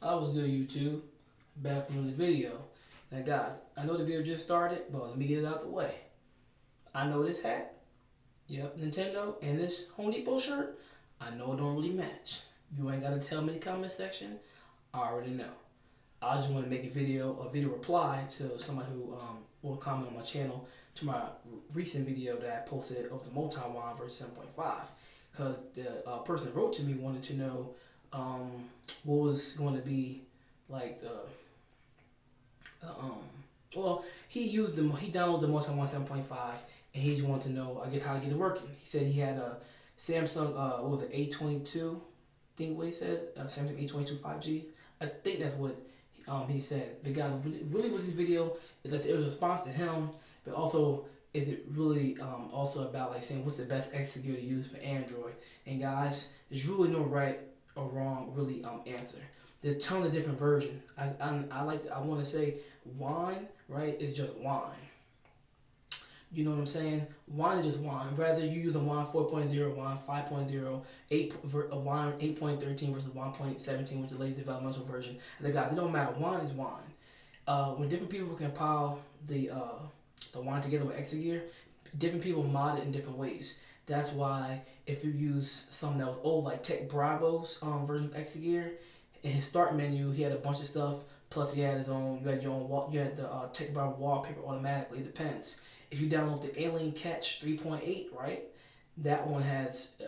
I was good, YouTube. Back from the video. Now, guys, I know the video just started, but let me get it out the way. I know this hat, yep, Nintendo, and this Home Depot shirt, I know it don't really match. You ain't gotta tell me in the comment section. I already know. I just want to make a video reply to somebody who will comment on my channel to my recent video that I posted of the multi-wine versus 7.5, because the person that wrote to me wanted to know what was going to be like well, he downloaded the multi-wine 7.5, and he just wanted to know, I guess, how to get it working. He said he had a Samsung what was it, A22, I think what he said, Samsung A22 5G. I think that's what he said. But guys, really with this video is that it was a response to him, but also is it really also about like saying what's the best Exagear to use for Android. And guys, there's really no right or wrong really answer. There's a ton of different versions. I want to say wine, right, is just wine. You know what I'm saying? Wine is just wine. Whether you use a wine 4.0, wine 5.0, wine 8.13 versus 1.17, which is the latest developmental version. And guys, it don't matter. Wine is wine. When different people compile the wine together with Exagear, different people mod it in different ways. That's why if you use something that was old, like Tech Bravo's version of Exagear, in his start menu, he had a bunch of stuff. Plus, he had his own. You had your own wall. You had the Tech Bravo wallpaper automatically. It depends. If you download the Alien Catch 3.8, right? That one has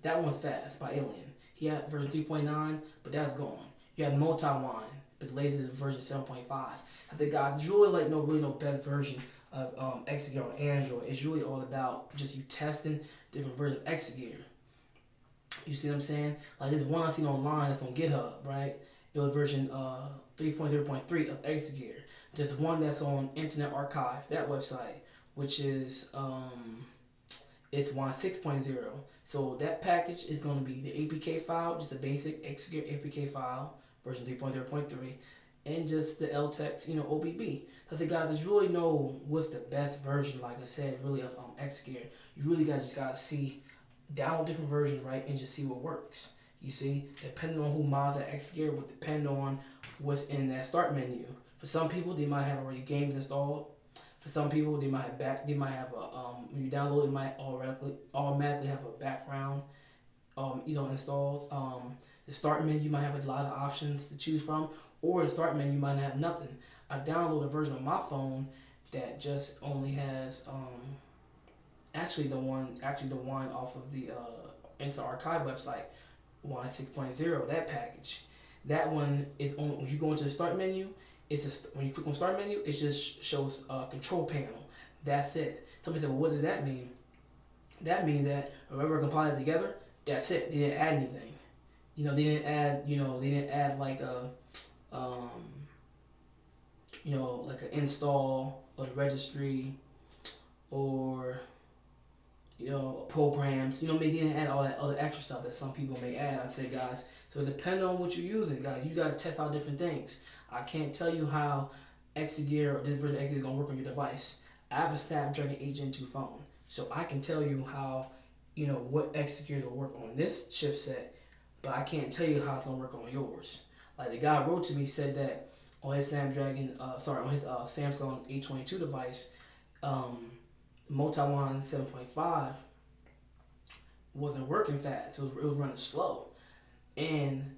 that one's fast by Alien. He had version 3.9, but that's gone. You have multi-wine, but the latest is version 7.5. I said, guys, there's really no best version of Exagear on Android. It's really all about just you testing different versions of Exagear. You see what I'm saying? Like this one I seen online that's on GitHub, right? It was version 3.0.3 of Exagear. There's one that's on Internet Archive, that website, which is it's 1.6.0. So that package is going to be the APK file, just a basic Exagear APK file, version 3.0.3, and just the LTEX, OBB. So I said, guys, there's really no what's the best version, like I said, really of Exagear. You really just gotta see, download different versions, right, and just see what works. You see, depending on who mods that Exagear would depend on what's in that start menu. For some people, they might have already games installed. For some people, they might have when you download, it might automatically have a background, installed. The start menu might have a lot of options to choose from, or the start menu might have nothing. I downloaded a version of my phone that just only has actually the one off of the Internet Archive website, 1.6.0, that package. That one is on when you go into the start menu. When you click on start menu, it just shows control panel. That's it. Somebody said, well, what does that mean? That means that whoever compiled it together, that's it. They didn't add anything. They didn't add like a like an install or the registry or programs. They didn't add all that other extra stuff that some people may add. I say, guys, so depending on what you're using, guys, you gotta test out different things. I can't tell you how Exagear or this version of Exagear is gonna work on your device. I have a Snapdragon 8 Gen 2 phone, so I can tell you how, what Exagear will work on this chipset, but I can't tell you how it's gonna work on yours. Like the guy wrote to me, said that on his Snapdragon, on his Samsung A22 device, multi-wine 7.5 wasn't working fast. It was running slow, and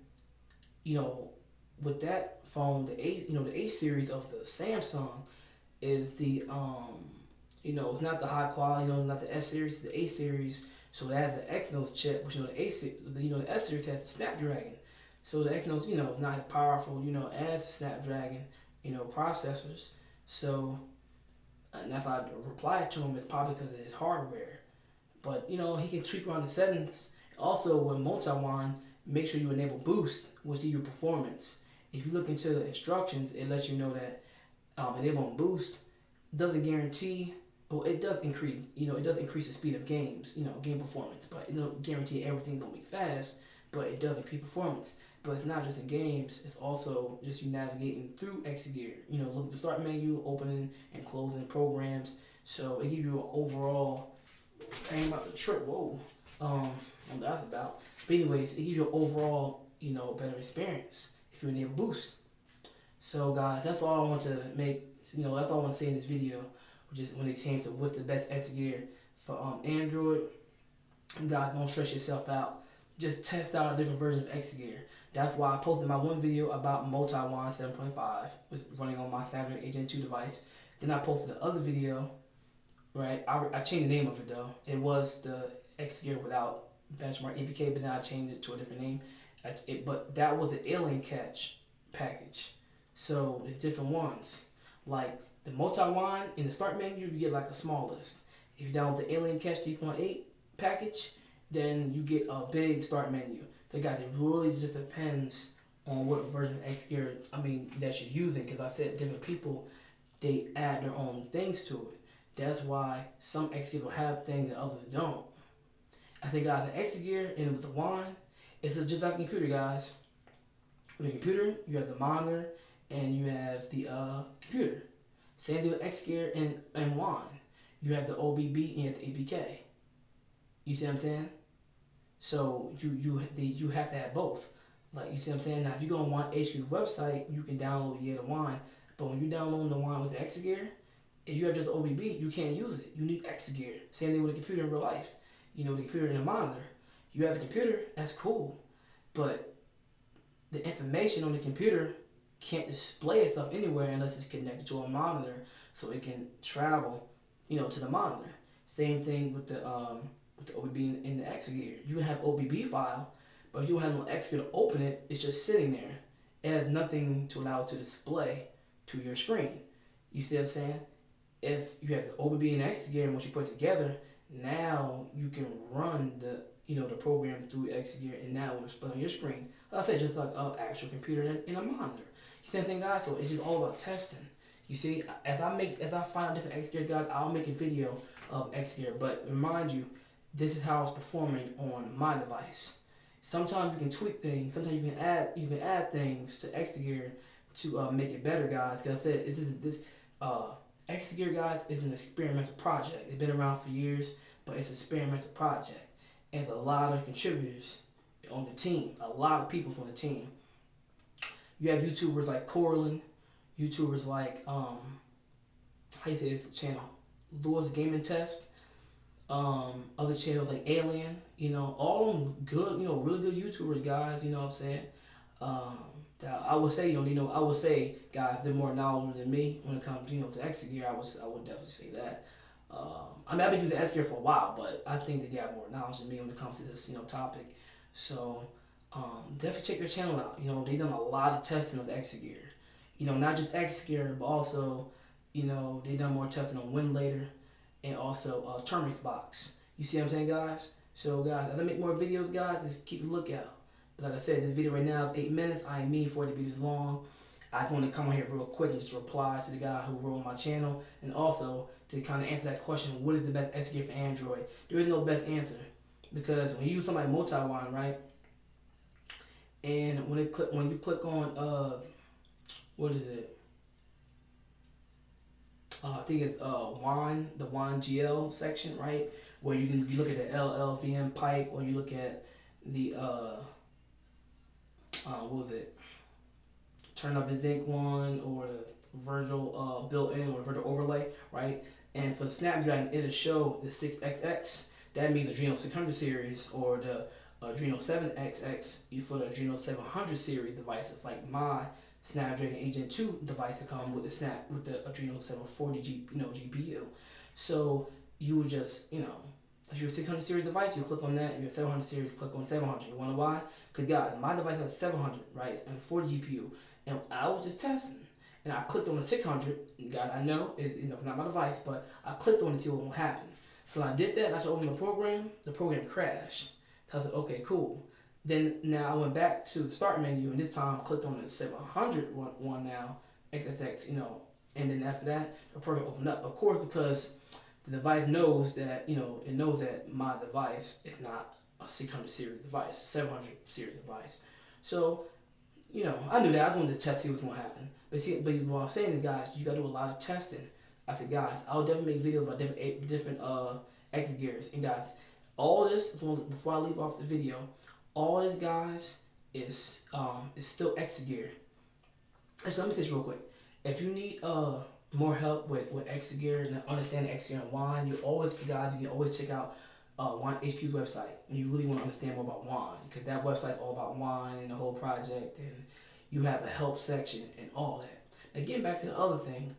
with that phone, the A series of the Samsung is the it's not the high quality, not the S series, it's the A series. So it has the Exynos chip, which the S series has the Snapdragon. So the Exynos, is not as powerful, as the Snapdragon, processors. So and that's why I replied to him. It's probably because of his hardware. But he can tweak around the settings. Also, with multi-wine, make sure you enable boost, which is your performance. If you look into the instructions, it lets you know that enabling boost doesn't guarantee. Well, it does increase. It does increase the speed of games. Game performance, but it don't guarantee everything's gonna be fast. But it does increase performance. But it's not just in games. It's also just you navigating through Exagear. Look at the start menu, opening and closing programs. So it gives you an overall. I ain't about to trip. Whoa. What that's about. But anyways, it gives you an overall, better experience. if you enable boost. So guys, that's all I want to make. That's all I want to say in this video, which is when they change to what's the best Exagear for Android. Guys, don't stress yourself out. Just test out a different version of Exagear. That's why I posted my one video about multi-wand 7.5 with running on my Snapdragon 8 Gen 2 device. Then I posted the other video, right? I changed the name of it though. It was the Exagear without benchmark APK, but now I changed it to a different name. But that was the alien catch package. So the different ones, like the multi-wand in the start menu, you get like a small list. If you download the alien catch 3.8 package, then you get a big start menu. So guys, it really just depends on what version of Exagear that you're using, because I said different people, they add their own things to it. That's why some Exagears will have things that others don't. I think guys, the Exagear and with the wand, it's just like a computer, guys. With a computer, you have the monitor and you have the computer. Same thing with Exagear and wand. You have the OBB and you have the APK. You see what I'm saying? So you have to have both. Like, you see what I'm saying? Now, if you go on HQ's website, you can download the wand. But when you download the wand with the Exagear, if you have just OBB, you can't use it. You need Exagear. Same thing with a computer in real life. The computer and the monitor. You have a computer, that's cool. But the information on the computer can't display itself anywhere unless it's connected to a monitor so it can travel, to the monitor. Same thing with the OBB in the Exagear. You can have OBB file, but if you don't have no Exagear to open it, it's just sitting there. It has nothing to allow it to display to your screen. You see what I'm saying? If you have the OBB and the Exagear, and once you put it together, now you can run the program through Exagear, and now it will display on your screen. Like I said, just like an actual computer and a monitor. Same thing, guys. So it's just all about testing. You see, as I find out different Exagears, guys, I'll make a video of Exagear. But remind you, this is how it's performing on my device. Sometimes you can tweak things. Sometimes you can add things to Exagear to make it better, guys. Because I said this Exagear, guys, is an experimental project. It's been around for years, but it's an experimental project. And there's a lot of contributors on the team. A lot of people's on the team. You have YouTubers like Corlin, YouTubers like how you say this channel, Lewis Gaming Test. Other channels like Alien, all of them good, really good YouTubers, guys. You know what I'm saying? I would say, I would say, guys, they're more knowledgeable than me when it comes, to Exagear. I would definitely say that. I've been using Exagear for a while, but I think that they have more knowledge than me when it comes to this, topic. So, definitely check their channel out. They've done a lot of testing of Exagear. Not just Exagear, but also, they've done more testing on Winlator and also Termix Box. You see what I'm saying, guys? So, guys, as I make more videos, guys, just keep a lookout. But like I said, this video right now is 8 minutes. I ain't mean for it to be this long. I just want to come on here real quick and just reply to the guy who wrote on my channel, and also to kind of answer that question, what is the best Exagear for Android? There is no best answer, because when you use something like multi-wand, right? And when you click on what is it? I think it's wand, the wand GL section, right? Where you look at the LLVM pipe, or you look at the what was it? Turn up the zinc one, or the Virtual built-in, or Virtual overlay, right? And for the Snapdragon, it'll show the 6XX. That means Adreno 600 series, or the Adreno 7XX. For the Adreno 700 series devices, like my Snapdragon 8 Gen 2 device that come with the Adreno 740 GPU. So you would just, if you're a 600 series device, you click on that. If you're a 700 series, click on 700. You wanna know why? Because guys, my device has 700, right, and 40 GPU, and I was just testing, and I clicked on the 600. Guys, I know it's not my device, but I clicked on it to see what will happen. So when I did that, and I tried to open the program crashed. So I was like, okay, cool. Then now I went back to the start menu, and this time I clicked on the 700 one now, XXX, and then after that, the program opened up. Of course, because the device knows that, it knows that my device is not a 600 series device, 700 series device. So, I knew that. I just wanted to test, see what's going to happen. But what I'm saying is, guys, you got to do a lot of testing. I said, guys, I'll definitely make videos about different Exagears. And guys, all this, before I leave off the video, all this, guys, it's still Exagear. So let me say this real quick. If you need more help with Exagear and understanding Exagear and wine, you can always check out Wine HQ's website. And you really want to understand more about wine, because that website is all about wine and the whole project, and you have a help section and all that. Now getting back to the other thing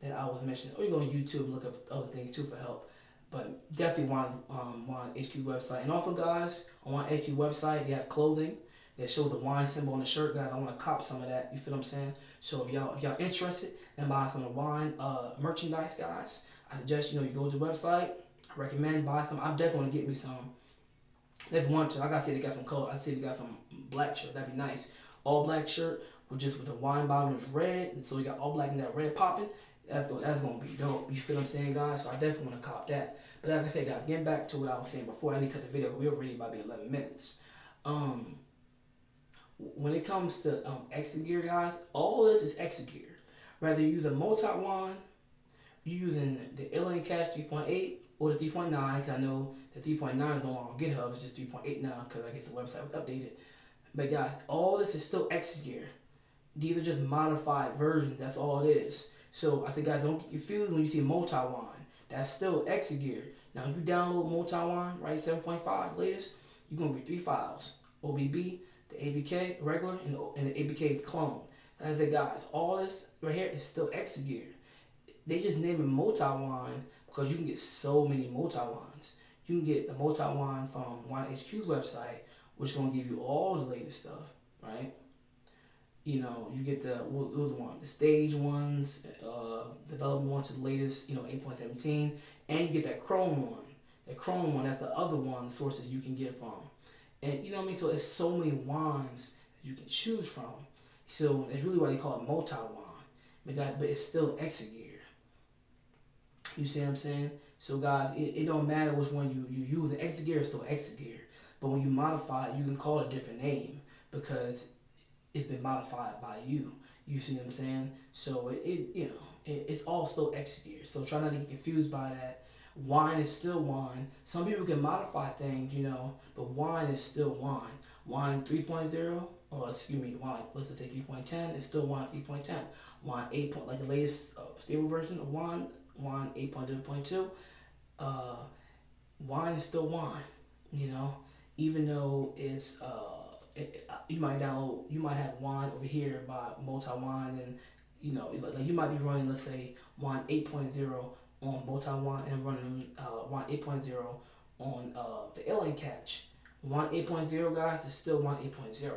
that I was mentioning, or you go on YouTube and look up other things too for help. But definitely Wine HQ's website. And also guys, on Wine HQ website, they have clothing that show the wine symbol on the shirt. Guys, I want to cop some of that. You feel what I'm saying? So if y'all interested in buying some of the wine merchandise, guys, I suggest you go to the website. I recommend buy some. I'm definitely gonna get me some. If you want to, I gotta say they got some color. I see they got some black shirt. That'd be nice. All black shirt with the wine bottom is red, and so you got all black and that red popping. That's gonna be dope. You feel what I'm saying, guys? So I definitely want to cop that. But like I said, guys, getting back to what I was saying before, I need to cut the video. We're already about to be 11 minutes. When it comes to Exagear, guys, all this is Exagear. Whether you're using multi-wine, you're using the Alien Cache 3.8 or the 3.9, because I know the 3.9 is no longer on GitHub, it's just 8 now because I guess the website was updated. But guys, all this is still Exagear. These are just modified versions, that's all it is. So I think guys, don't get confused when you see multi-wine. That's still Exagear. Now if you download multi-wine, right, 7.5 latest, you're going to get 3 files. OBB, the ABK regular, and the ABK clone. I said, guys, all this right here is still Exagear. They just name it multi-wine because you can get so many multi-wines. You can get the multi-wine from Wine HQ's website, which is going to give you all the latest stuff, right? You get the stage ones, development one to the latest, 8.17, and you get that Chrome one. The Chrome one, that's the other one sources you can get from. And you know what I mean? So it's so many wines that you can choose from. So it's really why they call it multi-wine. But it's still Exagear. You see what I'm saying? So guys, it don't matter which one you use. The Exagear is still Exagear. But when you modify it, you can call it a different name because it's been modified by you. You see what I'm saying? So it's all still Exagear. So try not to get confused by that. Wine is still wine. Some people can modify things, but wine is still wine. Wine 3.0, or excuse me, wine, let's just say 3.10, is still wine 3.10. Wine 8, like the latest stable version of wine 8.0.2, wine is still wine, even though it's, you might have wine over here by multi-wine, and, like you might be running, let's say, wine 8.0 on multi-wine and running wine 8.0 on the Alien Cache. Wine 8.0, guys, is still wine 8.0.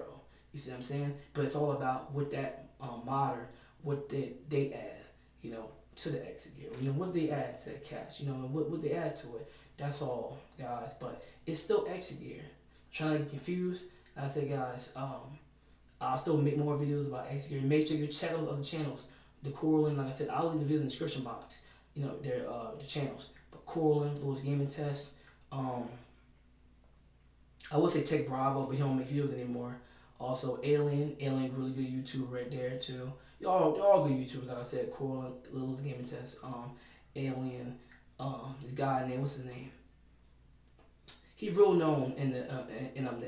You see what I'm saying? But it's all about what that modder, what they add, to the Exagear. What they add to the cache, what they add to it. That's all, guys. But it's still Exagear. Trying to get confused. I say, guys, I'll still make more videos about Exagear. Make sure you check out other channels. The Corlin, like I said, I'll leave the video in the description box. Their the channels. But Corlin, Louis Gaming Test. I would say Tech Bravo, but he don't make videos anymore. Also, Alien, really good YouTuber right there too. Y'all good YouTubers, like I said. Corlin, Louis Gaming Test. Alien. This guy named, what's his name? He's real known in the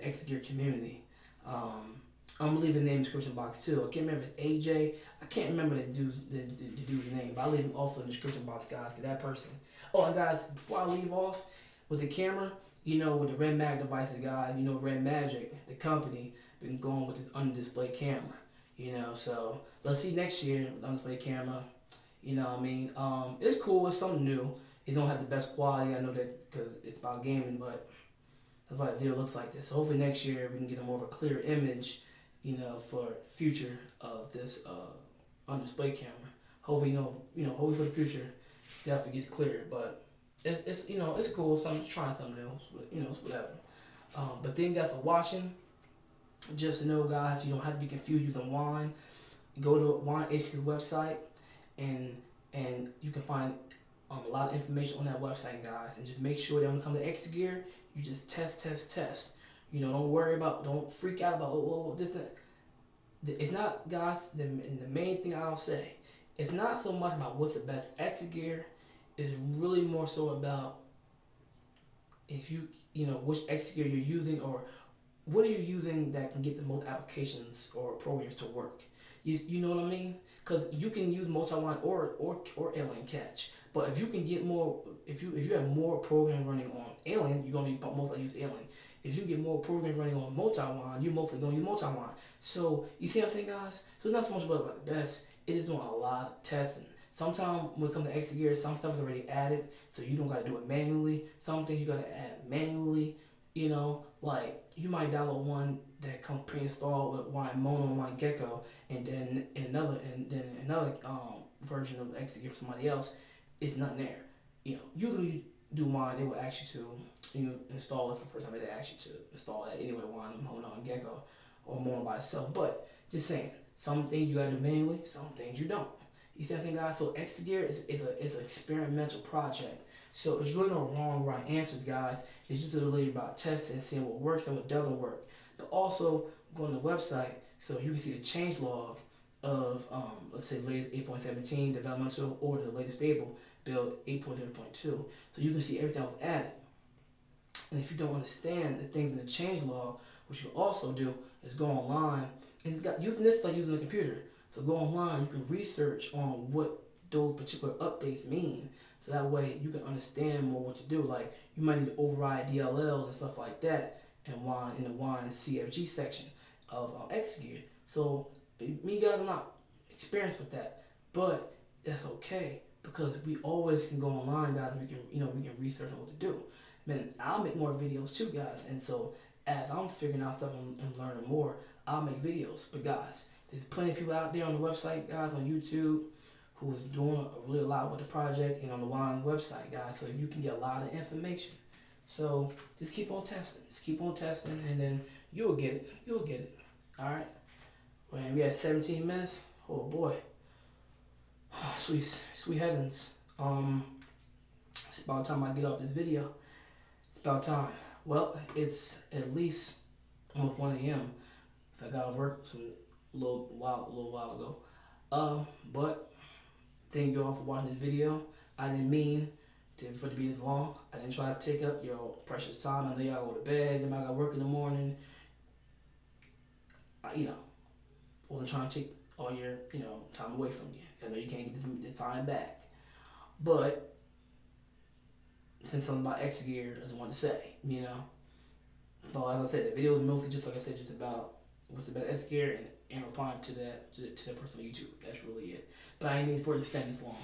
Exagear community. I'm gonna leave the name in the description box too. I can't remember if it's AJ. I can't remember the dude's name, but I'll leave him also in the description box, guys, to that person. Oh, and guys, before I leave off with the camera, with the Red Mag devices, guys, Red Magic, the company, been going with this under-display camera. So let's see next year with under-display camera. It's cool. It's something new. It don't have the best quality. I know that because it's about gaming, but that's why the video looks like this. So hopefully next year we can get a more of a clear image, for future of this on-display camera. Hopefully, hopefully for the future, definitely gets clear. But it's cool. So I'm just trying something new. It's whatever. But thank you guys for watching. Just know, guys, you don't have to be confused using wine. Go to Wine HQ's website, and you can find a lot of information on that website, guys. And just make sure that when it comes to Exagear, you just test. Don't freak out about this. It's not, guys. The main thing I'll say, it's not so much about what's the best Exagear. It's really more so about if which Exagear you're using, or what are you using that can get the most applications or programs to work? You know what I mean? Because you can use multi-line or alien catch, but if you can get more, if you have more programs running on alien, you're gonna mostly use alien. If you get more programs running on multi-line, you're mostly gonna use multi-line. So you see what I'm saying, guys? So it's not so much about the best. It is doing a lot of testing. Sometimes when it comes to Exagear, some stuff is already added, so you don't gotta do it manually. Some things you gotta add manually. You know, like you might download one that comes pre-installed with Wine Mono and Wine Gecko, and then another version of Exagear for somebody else, it's nothing there. You know, usually you do Wine, they will ask you to install it for the first time. They ask you to install that anyway, Wine Mono and Gecko, or Mono by itself. But just saying, some things you gotta do manually, some things you don't. You see what I'm saying, guys? So Exagear is an experimental project. So it's really no wrong, right answers, guys. It's just really about testing, seeing what works and what doesn't work. But also going to the website so you can see the change log of let's say the latest 8.17 developmental or the latest stable build 8.0.2. So you can see everything that was added. And if you don't understand the things in the change log, what you can also do is go online and using this like using a computer. So go online, you can research on what those particular updates mean. So that way you can understand more what to do. Like you might need to override DLLs and stuff like that in the Wine CFG section of Exagear. So me guys are not experienced with that, but that's okay because we always can go online, guys. And we can research on what to do. Man, I'll make more videos too, guys. And so as I'm figuring out stuff and learning more, I'll make videos. But guys, there's plenty of people out there on the website, guys, on YouTube, who's doing really a lot with the project and on the Wine website, guys, so you can get a lot of information. So just keep on testing, and then you'll get it. All right. When we had 17 minutes, oh boy, sweet heavens. It's about time I get off this video. It's about time. Well, it's at least almost 1 a.m. So I got off work a little while ago. But thank you all for watching this video. I didn't mean for it to be this long. I didn't try to take up your precious time. I know y'all go to bed. You might got work in the morning. Wasn't trying to take all your time away from you. I know you can't get this time back. But since something about Exagear, I just want to say, So as I said, the video is mostly just like I said, just about what's about Exagear and replying to that person on YouTube. That's really it. But I ain't need for it to stand this long.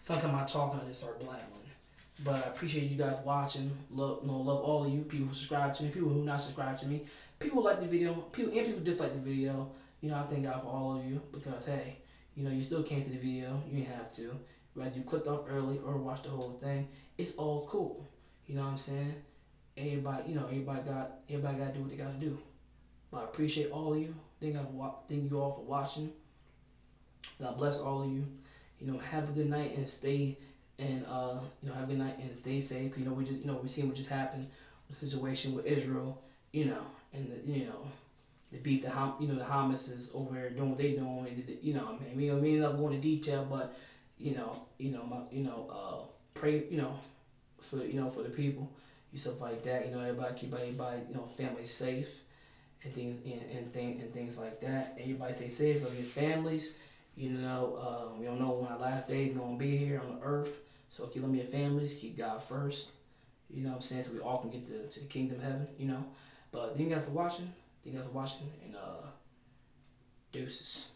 Sometimes I talk and I just start blabbering. But I appreciate you guys watching. Love all of you. People who subscribe to me, people who not subscribe to me, people who like the video, people dislike the video. I thank God for all of you because hey, you still came to the video. You didn't have to. Whether you clicked off early or watched the whole thing, it's all cool. You know what I'm saying? Everybody got to do what they gotta do. But I appreciate all of you. Thank you all for watching. God bless all of you. Have a good night and stay have a good night and stay safe. We seen what just happened, the situation with Israel. And the beef, the Hamas is over there doing what they doing. We end up going into detail, but pray, for the people, stuff like that. Everybody keep everybody, families safe and things like that. Everybody stay safe. Love your families. We don't know when our last day is gonna be here on the earth. So keep loving your families. Keep God first. You know what I'm saying? So we all can get to the kingdom of heaven. But thank you guys for watching. And deuces.